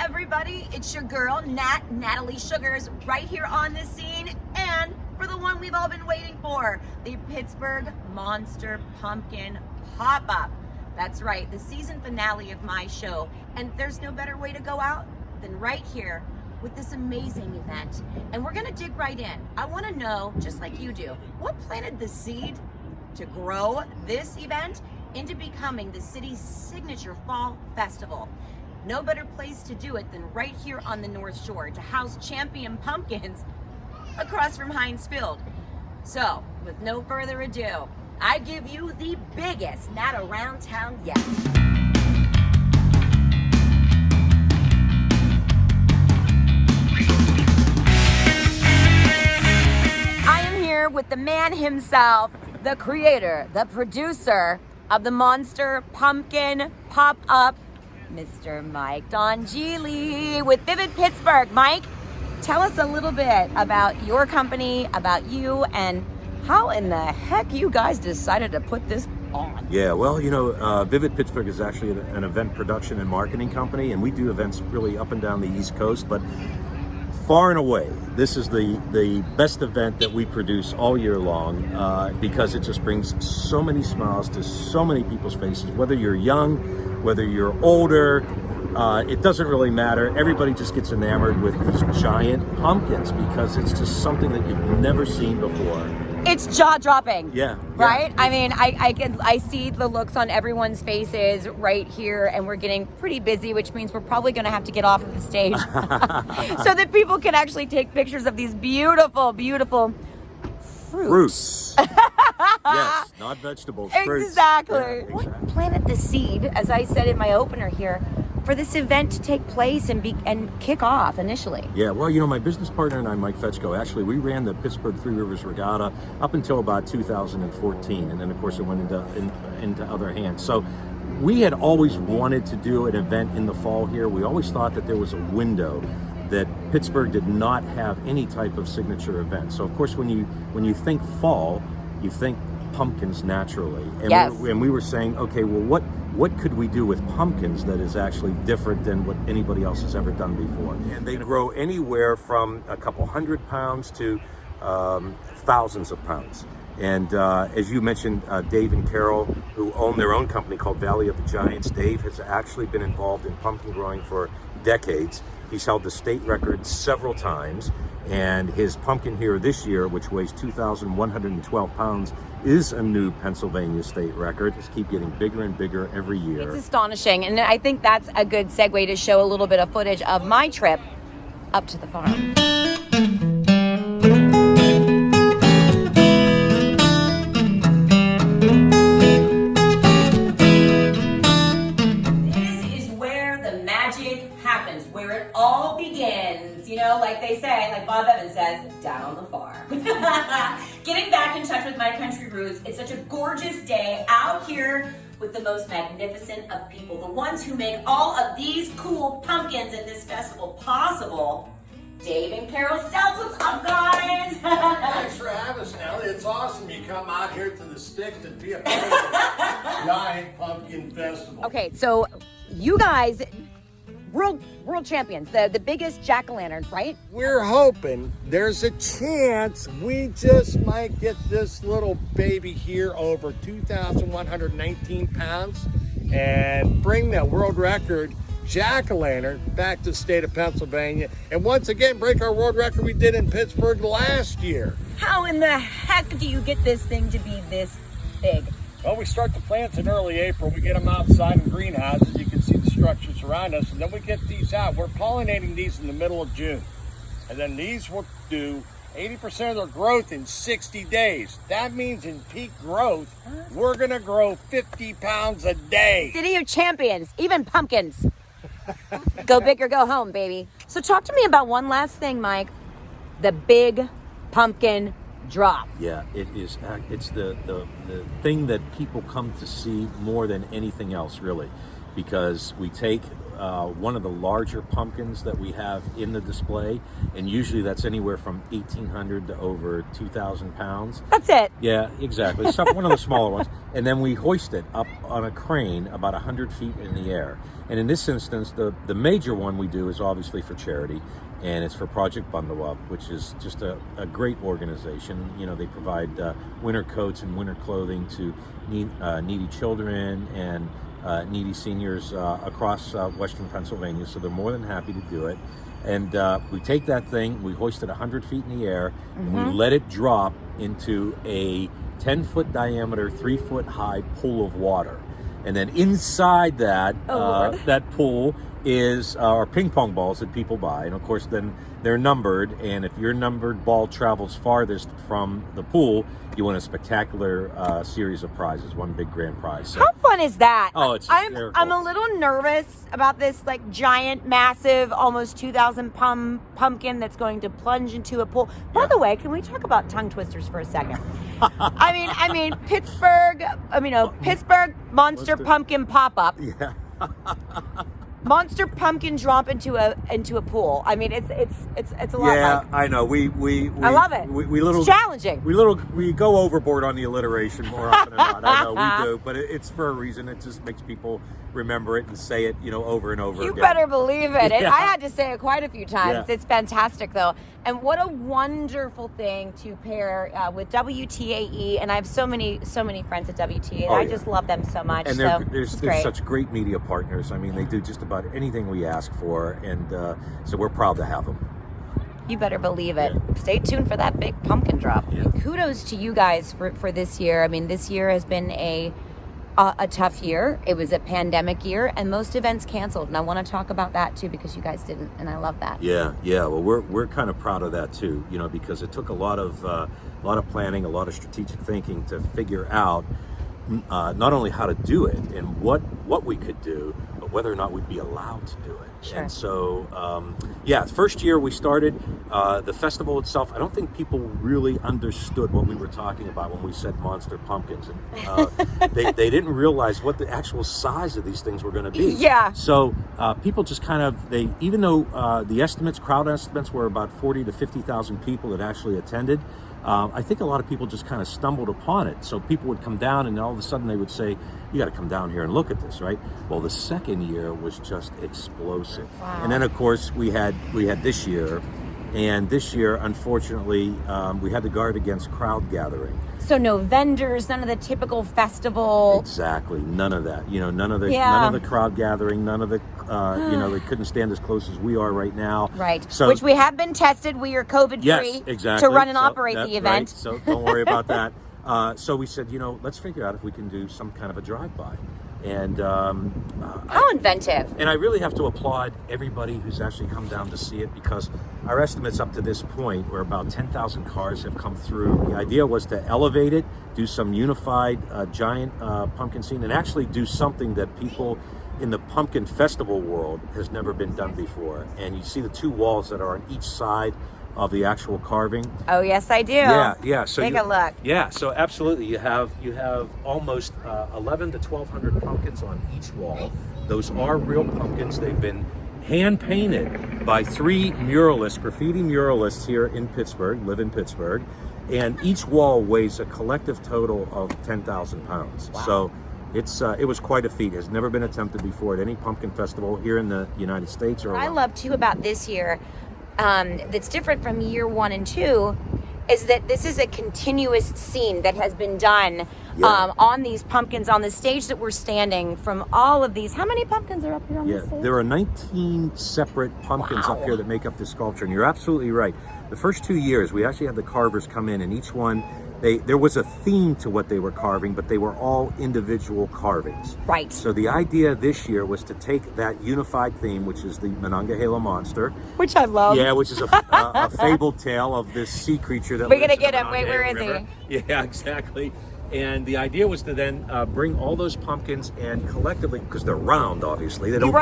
everybody, it's your girl, Natalie Sugars, right here on the scene, and for the one we've all been waiting for, the Pittsburgh Monster Pumpkin Pop-Up. That's right, the season finale of my show, and there's no better way to go out than right here with this amazing event. And we're gonna dig right in. I wanna know, just like you do, what planted the seed to grow this event into becoming the city's signature fall festival. No better place to do it than right here on the North Shore to house champion pumpkins across from Heinz Field. So, with no further ado, I give you the biggest not around town yet. I am here with the man himself, the creator, the producer of the Monster Pumpkin Pop-Up, Mr. Mike Dongili with Vivid Pittsburgh. Mike, tell us a little bit about your company, about you, and how in the heck you guys decided to put this on. Yeah, well, you know, Vivid Pittsburgh is actually an event production and marketing company, and we do events really up and down the East Coast, but far and away, this is the best event that we produce all year long because it just brings so many smiles to so many people's faces, whether you're young, whether you're older, it doesn't really matter. Everybody just gets enamored with these giant pumpkins because it's just something that you've never seen before. It's jaw-dropping. Yeah. Right? Yeah. I mean, I see the looks on everyone's faces right here, and we're getting pretty busy, which means we're probably going to have to get off of the stage so that people can actually take pictures of these beautiful, beautiful fruits. Yes, not vegetables. Exactly. Yeah, exactly. What planted the seed, as I said in my opener here, for this event to take place and kick off initially? Yeah, well, you know, my business partner and I, Mike Fetchko, actually, we ran the Pittsburgh Three Rivers Regatta up until about 2014, and then, of course, it went into other hands. So we had always wanted to do an event in the fall here. We always thought that there was a window that Pittsburgh did not have any type of signature event. So, of course, when you think fall, you think pumpkins naturally. And yes. We were saying, okay, well, what could we do with pumpkins that is actually different than what anybody else has ever done before? And they grow anywhere from a couple 100 pounds to thousands of pounds. And as you mentioned, Dave and Carol, who own their own company called Valley of the Giants, Dave has actually been involved in pumpkin growing for decades. He's held the state record several times, and his pumpkin here this year, which weighs 2,112 pounds, is a new Pennsylvania state record. Just keep getting bigger and bigger every year. It's astonishing, and I think that's a good segue to show a little bit of footage of my trip up to the farm. This is where the magic happens, where it all begins. You know, like they say, like Bob Evans says, down on the farm. Getting back in touch with my country roots, it's such a gorgeous day out here with the most magnificent of people, the ones who make all of these cool pumpkins in this festival possible. Dave and Carol Stelz, what's up, guys? Thanks for having us, Nellie. It's awesome you come out here to the Sticks and be a part of the Giant Pumpkin Festival. Okay, so you guys, world champions, the biggest jack-o'-lanterns, right? We're hoping there's a chance we just might get this little baby here over 2,119 pounds and bring that world record jack-o'-lantern back to the state of Pennsylvania, and once again break our world record we did in Pittsburgh last year. How in the heck do you get this thing to be this big? Well, we start the plants in early April. We get them outside in greenhouses. You can see the structures around us, and then we get these out. We're pollinating these in the middle of June, and then these will do 80% of their growth in 60 days. That means in peak growth, we're gonna grow 50 pounds a day. City of champions, even pumpkins. Go big or go home, baby. So talk to me about one last thing, Mike. The big pumpkin drop. Yeah, it is. It's the thing that people come to see more than anything else, really, because we take one of the larger pumpkins that we have in the display, and usually that's anywhere from 1,800 to over 2,000 pounds. That's it. Yeah, exactly. So one of the smaller ones. And then we hoist it up on a crane about 100 feet in the air. And in this instance, the major one we do is obviously for charity, and it's for Project Bundle Up, which is just a great organization. You know, they provide winter coats and winter clothing to needy children and needy seniors across Western Pennsylvania, so they're more than happy to do it. And we take that thing, we hoist it 100 feet in the air, and we let it drop into a 10-foot diameter, 3-foot high pool of water. And then inside that that pool is our ping pong balls that people buy. And of course, then they're numbered. And if your numbered ball travels farthest from the pool, you win a spectacular series of prizes, one big grand prize. So, how fun is that? Oh, it's hysterical. I'm a little nervous about this like giant, massive, almost 2,000 pound pumpkin that's going to plunge into a pool. By the way, can we talk about tongue twisters for a second? I mean, Pittsburgh Monster Pumpkin pop-up. Yeah. Monster pumpkin drop into a pool. I mean, it's a lot. Yeah, like, I know. I love it. It's challenging. We go overboard on the alliteration more often than not. I know we do, but it's for a reason. It just makes people remember it and say it, over and over You again. better believe it. Yeah. I had to say it quite a few times. Yeah. It's fantastic, though. And what a wonderful thing to pair with WTAE. And I have so many friends at WTAE. Oh, I yeah. just love them so much. And so they're such great media partners. I mean, they do just about anything we ask for, and so we're proud to have them. You better believe it. Yeah. Stay tuned for that big pumpkin drop. Yeah. Kudos to you guys for this year. I mean, this year has been a tough year. It was a pandemic year, and most events canceled. And I want to talk about that too, because you guys didn't, and I love that. Yeah. Well, we're kind of proud of that too. Because it took a lot of planning, a lot of strategic thinking to figure out not only how to do it and what we could do, but whether or not we'd be allowed to do it. Sure. And so, first year we started the festival itself. I don't think people really understood what we were talking about when we said Monster Pumpkins, and they didn't realize what the actual size of these things were going to be. Yeah. So people just even though the crowd estimates were about 40 to 50,000 people that actually attended. I think a lot of people just kind of stumbled upon it. So people would come down, and all of a sudden they would say, "You got to come down here and look at this," right? Well, the second year was just explosive. Wow. And then, of course, we had this year, and this year, unfortunately, we had to guard against crowd gathering. So no vendors, none of the typical festival. Exactly, none of that. None of the crowd gathering, none of the they couldn't stand as close as we are right now. Right. So, which we have been tested. We are COVID free. Yes, exactly. To run and operate the event. Right. So don't worry about that. So we said, let's figure out if we can do some kind of a drive-by. And how inventive. And I really have to applaud everybody who's actually come down to see it, because our estimates up to this point were about 10,000 cars have come through. The idea was to elevate it, do some unified giant pumpkin scene, and actually do something that people in the pumpkin festival world has never been done before. And you see the two walls that are on each side of the actual carving. Oh yes, I do. Yeah. So take a look. Yeah, so absolutely, you have almost 1,100 to 1,200 pumpkins on each wall. Those are real pumpkins. They've been hand painted by 3 graffiti muralists here in Pittsburgh, live in Pittsburgh, and each wall weighs a collective total of 10,000 pounds. Wow. So it was quite a feat. It has never been attempted before at any pumpkin festival here in the United States or What around. I love too about this year, that's different from year 1 and 2, is that this is a continuous scene that has been done on these pumpkins, on the stage that we're standing from all of these. How many pumpkins are up here on the stage? There are 19 separate pumpkins up here that make up this sculpture, and you're absolutely right. The first 2 years, we actually had the carvers come in, and each one, there was a theme to what they were carving, but they were all individual carvings. Right. So the idea this year was to take that unified theme, which is the Monongahela monster. Which I love. Yeah, which is a fabled tale of this sea creature that We're lives gonna get in the him. Wait, where is Monongahela River. Yeah, exactly. And the idea was to then bring all those pumpkins and collectively, because they're round, obviously, they don't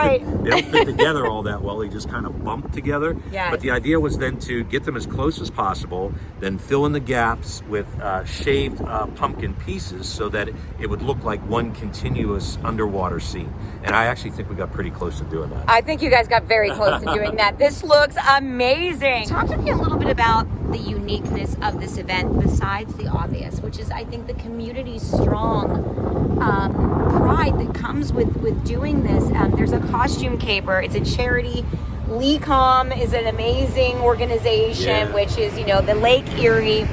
fit together all that well. They just kind of bump together. Yes. But the idea was then to get them as close as possible, then fill in the gaps with shaved pumpkin pieces so that it would look like one continuous underwater scene. And I actually think we got pretty close to doing that. I think you guys got very close to doing that. This looks amazing. Talk to me a little bit about the uniqueness of this event besides the obvious, which is, I think, the community's strong pride that comes with doing this. There's a costume caper. It's a charity. LECOM is an amazing organization, which is, the Lake Erie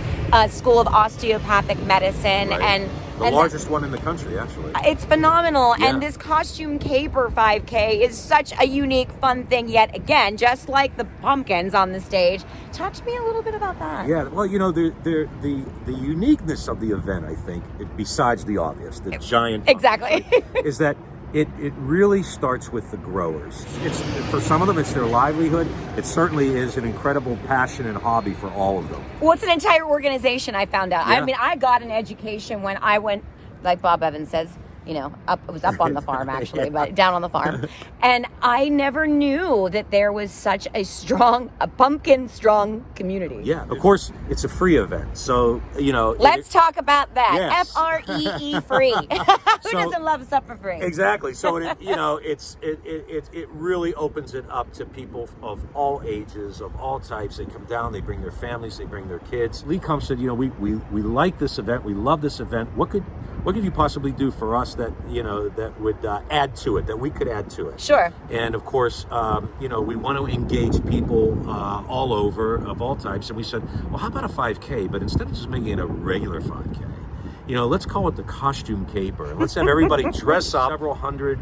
School of Osteopathic Medicine. Right. The largest one in the country, actually. It's phenomenal. Yeah. And this costume caper 5K is such a unique, fun thing yet again, just like the pumpkins on the stage. Talk to me a little bit about that. Yeah, well, the uniqueness of the event, I think, besides the obvious, the giant Exactly. is that it really starts with the growers. It's for some of them, it's their livelihood. It certainly is an incredible passion and hobby for all of them. Well, it's an entire organization, I found out. Yeah. I mean, I got an education when I went, like Bob Evans says, it was up on the farm actually, but down on the farm. And I never knew that there was such a pumpkin strong community. Yeah, of course, it's a free event. So, Let's talk about that. Yes. FREE free. Who doesn't love stuff for free? Exactly. So it really opens it up to people of all ages, of all types. They come down, they bring their families, they bring their kids. LECOM said, we like this event, we love this event. What could you possibly do for us that that would add to it, that we could add to it? Sure. And of course, we want to engage people all over of all types. And we said, well, how about a 5K? But instead of just making it a regular 5K, let's call it the costume caper. And let's have everybody dress up. Several hundred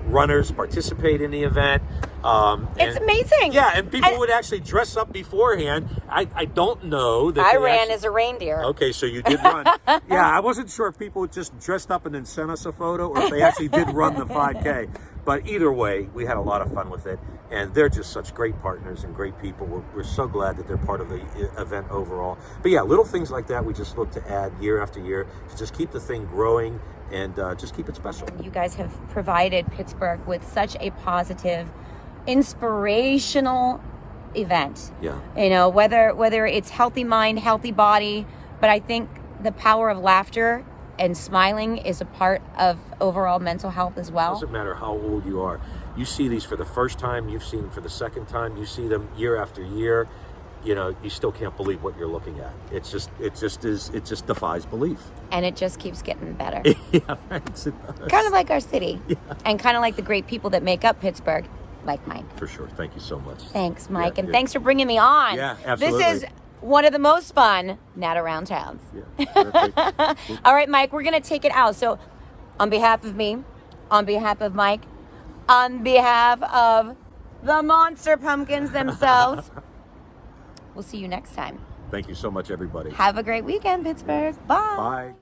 runners participate in the event. It's amazing. Yeah, and people would actually dress up beforehand. I don't know that I ran as a reindeer. Okay, so you did run. Yeah, I wasn't sure if people just dressed up and then sent us a photo or if they actually did run the 5K. But either way, we had a lot of fun with it. And they're just such great partners and great people. We're so glad that they're part of the event overall. But yeah, little things like that we just look to add year after year to just keep the thing growing and just keep it special. You guys have provided Pittsburgh with such a positive, inspirational event. Yeah. Whether it's healthy mind, healthy body, but I think the power of laughter and smiling is a part of overall mental health as well. It doesn't matter how old you are. You see these for the first time, you've seen them for the second time, you see them year after year. You still can't believe what you're looking at. It just defies belief. And it just keeps getting better. Yeah, thanks. Kind of like our city. Yeah. And kind of like the great people that make up Pittsburgh, like Mike. For sure. Thank you so much. Thanks, Mike. And thanks for bringing me on. Yeah, absolutely. This is one of the most fun Nat Around Towns. Yeah, all right, Mike, we're going to take it out. So on behalf of me, on behalf of Mike, on behalf of the Monster Pumpkins themselves, we'll see you next time. Thank you so much, everybody. Have a great weekend, Pittsburgh. Bye. Bye.